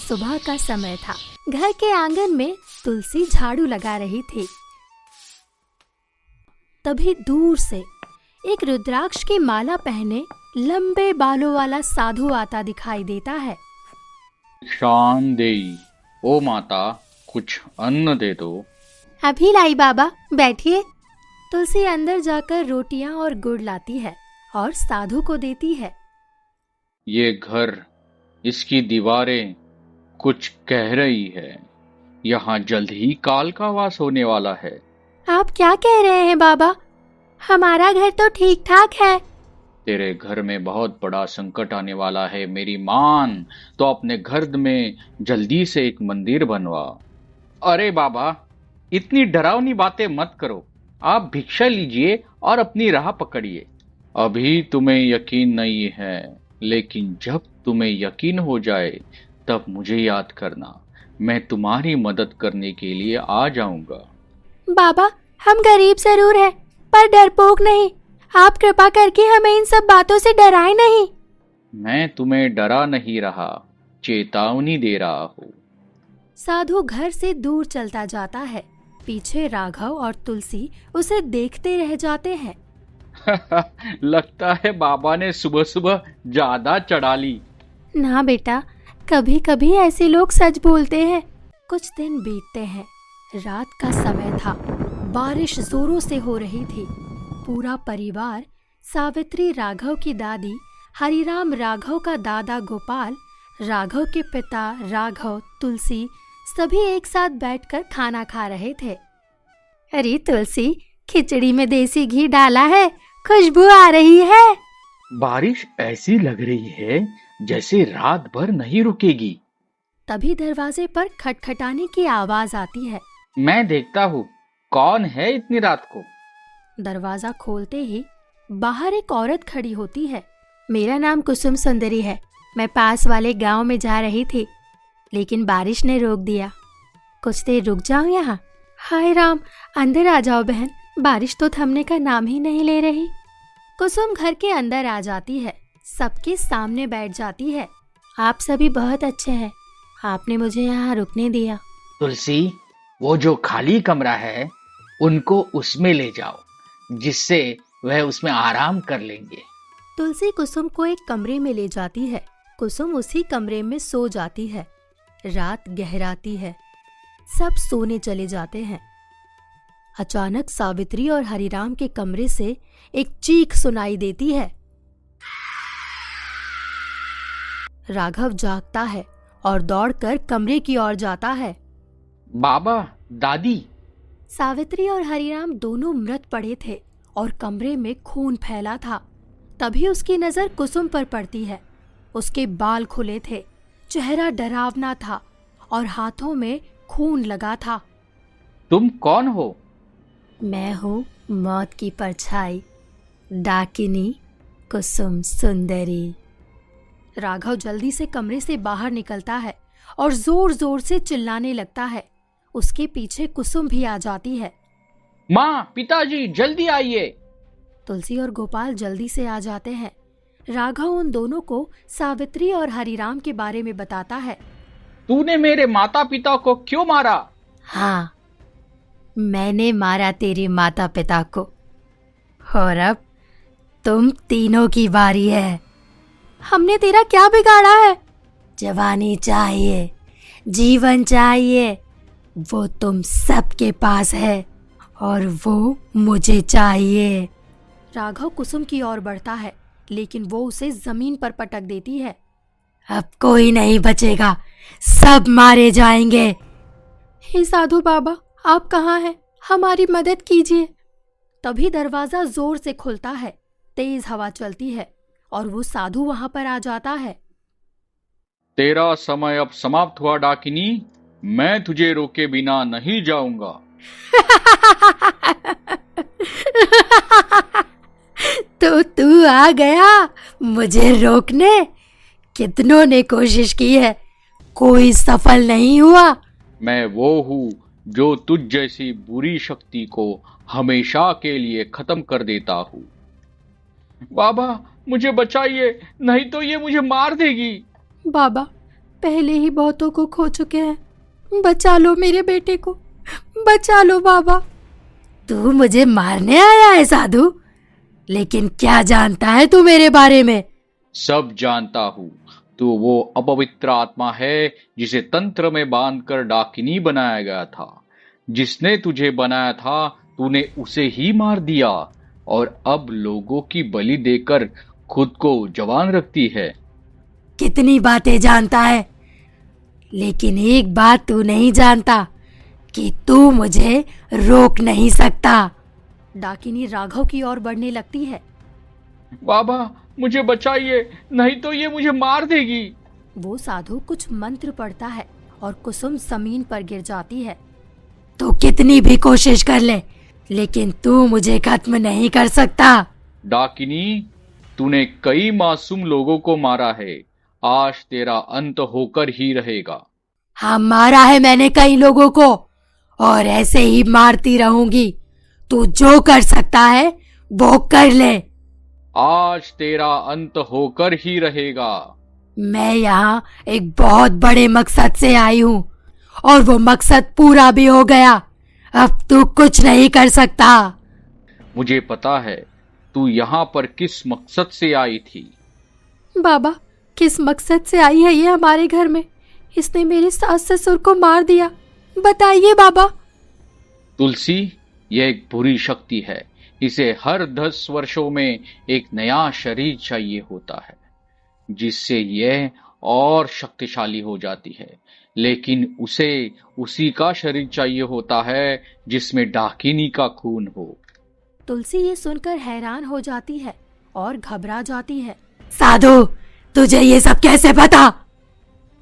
सुबह का समय था। घर के आंगन में तुलसी झाड़ू लगा रही थी। तभी दूर से एक रुद्राक्ष की माला पहने लंबे बालों वाला साधु आता दिखाई देता है। शान देई, ओ माता, कुछ अन्न दे दो। अभी लाई बाबा, बैठिए। तुलसी अंदर जाकर रोटियां और गुड़ लाती है और साधु को देती है। ये घर, इसकी दीवारें कुछ कह रही है। यहाँ जल्द ही काल का वास होने वाला है। आप क्या कह रहे हैं बाबा? हमारा घर तो ठीक ठाक है। तेरे घर में बहुत बड़ा संकट आने वाला है। मेरी मान तो अपने घर में जल्दी से एक मंदिर बनवा। अरे बाबा, इतनी डरावनी बातें मत करो। आप भिक्षा लीजिए और अपनी राह पकड़िए। अभी तुम्हें यकीन नहीं है, लेकिन जब तुम्हें यकीन हो जाए तब मुझे याद करना। मैं तुम्हारी मदद करने के लिए आ जाऊंगा। बाबा, हम गरीब जरूर हैं, पर डरपोक नहीं। आप कृपा करके हमें इन सब बातों से डराएं नहीं। मैं तुम्हें डरा नहीं रहा, चेतावनी दे रहा हूँ। साधु घर से दूर चलता जाता है। पीछे राघव और तुलसी उसे देखते रह जाते हैं। लगता है बाबा ने सुबह सुबह ज्यादा चढ़ा ली। ना बेटा, कभी कभी ऐसे लोग सच बोलते हैं। कुछ दिन बीतते हैं। रात का समय था। बारिश जोरों से हो रही थी। पूरा परिवार, सावित्री राघव की दादी, हरिराम राघव का दादा गोपाल, राघव के पिता राघव, तुलसी सभी एक साथ बैठकर खाना खा रहे थे। अरे तुलसी, खिचड़ी में देसी घी डाला है, खुशबू आ रही है। बारिश ऐसी लग रही है जैसे रात भर नहीं रुकेगी। तभी दरवाजे पर खटखटाने की आवाज आती है। मैं देखता हूँ कौन है इतनी रात को। दरवाजा खोलते ही बाहर एक औरत खड़ी होती है। मेरा नाम कुसुम सुंदरी है। मैं पास वाले गांव में जा रही थी, लेकिन बारिश ने रोक दिया। कुछ देर रुक जाओ यहाँ। हाय राम, अंदर आ जाओ बहन, बारिश तो थमने का नाम ही नहीं ले रही। कुसुम घर के अंदर आ जाती है। सबके सामने बैठ जाती है। आप सभी बहुत अच्छे हैं, आपने मुझे यहाँ रुकने दिया। तुलसी, वो जो खाली कमरा है उनको उसमें ले जाओ, जिससे वह उसमें आराम कर लेंगे। तुलसी कुसुम को एक कमरे में ले जाती है। कुसुम उसी कमरे में सो जाती है। रात गहराती है। सब सोने चले जाते हैं। अचानक सावित्री और हरिराम के कमरे से एक चीख सुनाई देती है। राघव जागता है और दौड़कर कमरे की ओर जाता है। बाबा, दादी। सावित्री और हरिराम दोनों मृत पड़े थे और कमरे में खून फैला था। तभी उसकी नजर कुसुम पर पड़ती है। उसके बाल खुले थे, चेहरा डरावना था और हाथों में खून लगा था। तुम कौन हो? मैं हूँ मौत की परछाई, डाकिनी कुसुम सुंदरी। राघव जल्दी से कमरे से बाहर निकलता है और जोर जोर से चिल्लाने लगता है। उसके पीछे कुसुम भी आ जाती है। माँ, पिताजी, जल्दी आइए। तुलसी और गोपाल जल्दी से आ जाते हैं। राघव उन दोनों को सावित्री और हरिराम के बारे में बताता है। तूने मेरे माता पिता को क्यों मारा? हाँ, मैंने मारा तेरे माता पिता को, और अब तुम तीनों की बारी है। हमने तेरा क्या बिगाड़ा है? जवानी चाहिए, जीवन चाहिए, वो तुम सबके पास है और वो मुझे चाहिए। राघव कुसुम की ओर बढ़ता है, लेकिन वो उसे जमीन पर पटक देती है। अब कोई नहीं बचेगा, सब मारे जाएंगे। हे साधु बाबा, आप कहाँ हैं? हमारी मदद कीजिए। तभी दरवाजा जोर से खुलता है। तेज हवा चलती है और वो साधु वहां पर आ जाता है। तेरा समय अब समाप्त हुआ डाकिनी। मैं तुझे रोके बिना नहीं जाऊंगा। तो तू आ गया मुझे रोकने? कितनों ने कोशिश की है, कोई सफल नहीं हुआ। मैं वो हूँ जो तुझ जैसी बुरी शक्ति को हमेशा के लिए खत्म कर देता हूँ। बाबा, मुझे बचाइए, नहीं तो ये मुझे मार देगी। बाबा, पहले ही बहुतों को खो चुके हैं। बचा लो मेरे बेटे को, बचा लो बाबा। तू मुझे मारने आया है साधु? लेकिन क्या जानता है तू मेरे बारे में? सब जानता हूँ। तो वो अपवित्र आत्मा है जिसे तंत्र में बांधकर डाकिनी बनाया गया था। जिसने तुझे बनाया था तूने उसे ही मार दिया और अब लोगों की बलि देकर खुद को जवान रखती है। कितनी बातें जानता है, लेकिन एक बात तू नहीं जानता कि तू मुझे रोक नहीं सकता। डाकिनी राघव की ओर बढ़ने लगती है। बाबा मुझे बचाइए, नहीं तो ये मुझे मार देगी। वो साधु कुछ मंत्र पढ़ता है और कुसुम जमीन पर गिर जाती है। तू कितनी भी कोशिश कर ले, लेकिन तू मुझे खत्म नहीं कर सकता। डाकिनी, तूने कई मासूम लोगों को मारा है, आज तेरा अंत होकर ही रहेगा। हाँ, मारा है मैंने कई लोगों को और ऐसे ही मारती रहूंगी। तू जो कर सकता है वो कर ले। आज तेरा अंत होकर ही रहेगा। मैं यहाँ एक बहुत बड़े मकसद से आई हूँ और वो मकसद पूरा भी हो गया। अब तू कुछ नहीं कर सकता। मुझे पता है तू यहाँ पर किस मकसद से आई थी। बाबा, किस मकसद से आई है ये हमारे घर में? इसने मेरे सास ससुर को मार दिया। बताइए बाबा। तुलसी, यह एक बुरी शक्ति है। इसे हर 10 वर्षों में एक नया शरीर चाहिए होता है, जिससे यह और शक्तिशाली हो जाती है। लेकिन उसे उसी का शरीर चाहिए होता है जिसमें डाकिनी का खून हो। तुलसी ये सुनकर हैरान हो जाती है और घबरा जाती है। साधु, तुझे ये सब कैसे पता?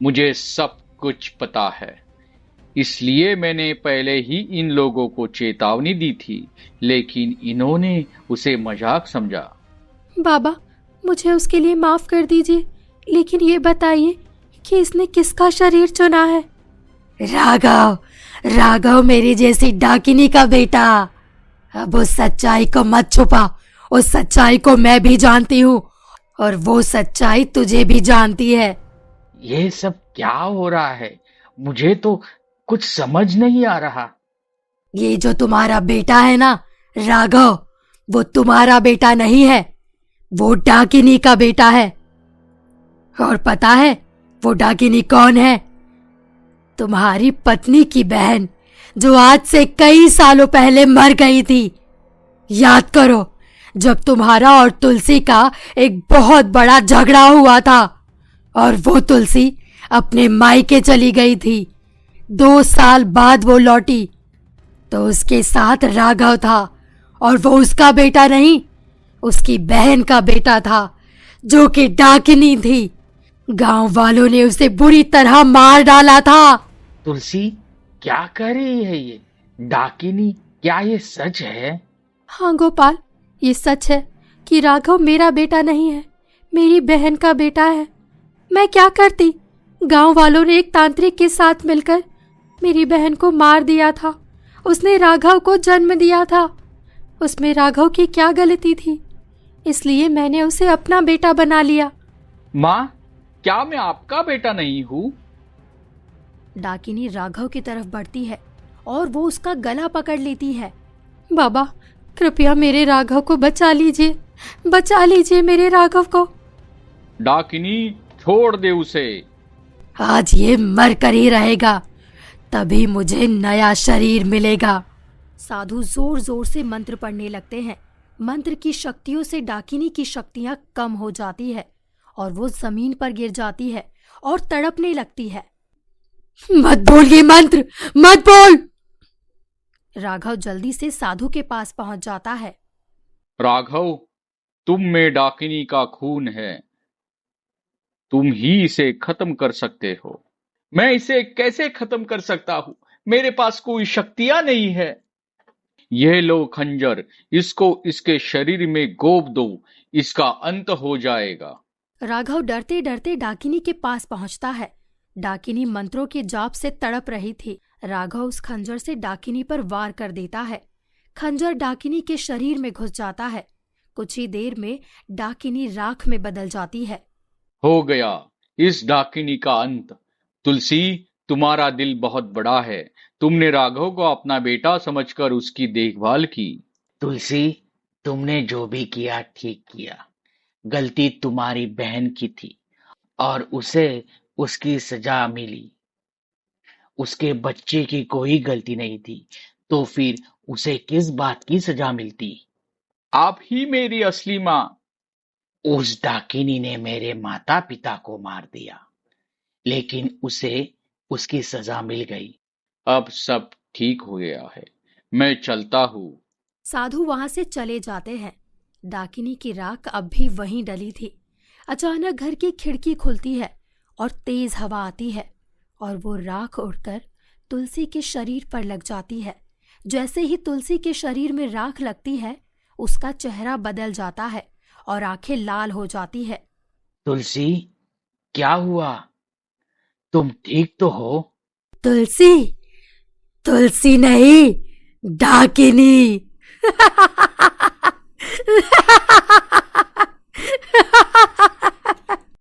मुझे सब कुछ पता है, इसलिए मैंने पहले ही इन लोगों को चेतावनी दी थी, लेकिन इन्होंने उसे मजाक समझा। बाबा, मुझे उसके लिए माफ कर दीजिए, लेकिन ये बताइए कि इसने किसका शरीर चुना है? राघव, राघव मेरी जैसी डाकिनी का बेटा। अब उस सच्चाई को मत छुपा। उस सच्चाई को मैं भी जानती हूँ और वो सच्चाई तुझे भी जानती है। ये सब क्या हो रहा है? मुझे तो कुछ समझ नहीं आ रहा। ये जो तुम्हारा बेटा है ना राघव, वो तुम्हारा बेटा नहीं है, वो डाकिनी का बेटा है। और पता है वो डाकिनी कौन है? तुम्हारी पत्नी की बहन, जो आज से कई सालों पहले मर गई थी। याद करो, जब तुम्हारा और तुलसी का एक बहुत बड़ा झगड़ा हुआ था और वो तुलसी अपने मायके चली गई थी। 2 साल बाद वो लौटी तो उसके साथ राघव था और वो उसका बेटा नहीं, उसकी बहन का बेटा था, जो कि डाकिनी थी। गांव वालों ने उसे बुरी तरह मार डाला था। तुलसी, क्या कह रही है ये? डाकिनी, क्या ये सच है? हाँ गोपाल, ये सच है कि राघव मेरा बेटा नहीं है, मेरी बहन का बेटा है। मैं क्या करती? गांव वालों ने एक तांत्रिक के साथ मिलकर मेरी बहन को मार दिया था। उसने राघव को जन्म दिया था। उसमें राघव की क्या गलती थी? इसलिए मैंने उसे अपना बेटा बना लिया। माँ, क्या मैं आपका बेटा नहीं हूँ? डाकिनी राघव की तरफ बढ़ती है और वो उसका गला पकड़ लेती है। बाबा, कृपया मेरे राघव को बचा लीजिए, बचा लीजिए मेरे राघव को। डाकिनी, छोड़ दे उसे। आज ये मर कर ही रहेगा, तभी मुझे नया शरीर मिलेगा। साधु जोर जोर से मंत्र पढ़ने लगते हैं। मंत्र की शक्तियों से डाकिनी की शक्तियां कम हो जाती है और वो जमीन पर गिर जाती है और तड़पने लगती है। मत बोल ये मंत्र, मत बोल। राघव जल्दी से साधु के पास पहुंच जाता है। राघव, तुम में डाकिनी का खून है, तुम ही इसे खत्म कर सकते हो। मैं इसे कैसे खत्म कर सकता हूँ? मेरे पास कोई शक्तियां नहीं है। यह लो खंजर, इसको इसके शरीर में गोप दो, इसका अंत हो जाएगा। राघव डरते डरते डाकिनी के पास पहुंचता है। डाकिनी मंत्रों के जाप से तड़प रही थी। राघव उस खंजर से डाकिनी पर वार कर देता है। खंजर डाकिनी के शरीर में घुस जाता है। कुछ ही देर में डाकिनी राख में बदल जाती है। हो गया इस डाकिनी का अंत। तुलसी, तुम्हारा दिल बहुत बड़ा है। तुमने राघव को अपना बेटा समझकर उसकी देखभाल की। तुलसी, तुमने जो भी किया ठीक किया। गलती तुम्हारी बहन की थी और उसे उसकी सजा मिली। उसके बच्चे की कोई गलती नहीं थी, तो फिर उसे किस बात की सजा मिलती? आप ही मेरी असली माँ। उस डाकिनी ने मेरे माता पिता को मार दिया, लेकिन उसे उसकी सजा मिल गई। अब सब ठीक हो गया है, मैं चलता हूँ। साधु वहां से चले जाते हैं। डाकिनी की राख अब भी वहीं डली थी। अचानक घर की खिड़की खुलती है और तेज हवा आती है और वो राख उड़कर तुलसी के शरीर पर लग जाती है। जैसे ही तुलसी के शरीर में राख लगती है, उसका चेहरा बदल जाता है और आंखें लाल हो जाती है। तुलसी, क्या हुआ? तुम ठीक तो हो? तुलसी, तुलसी नहीं, डाकिनी।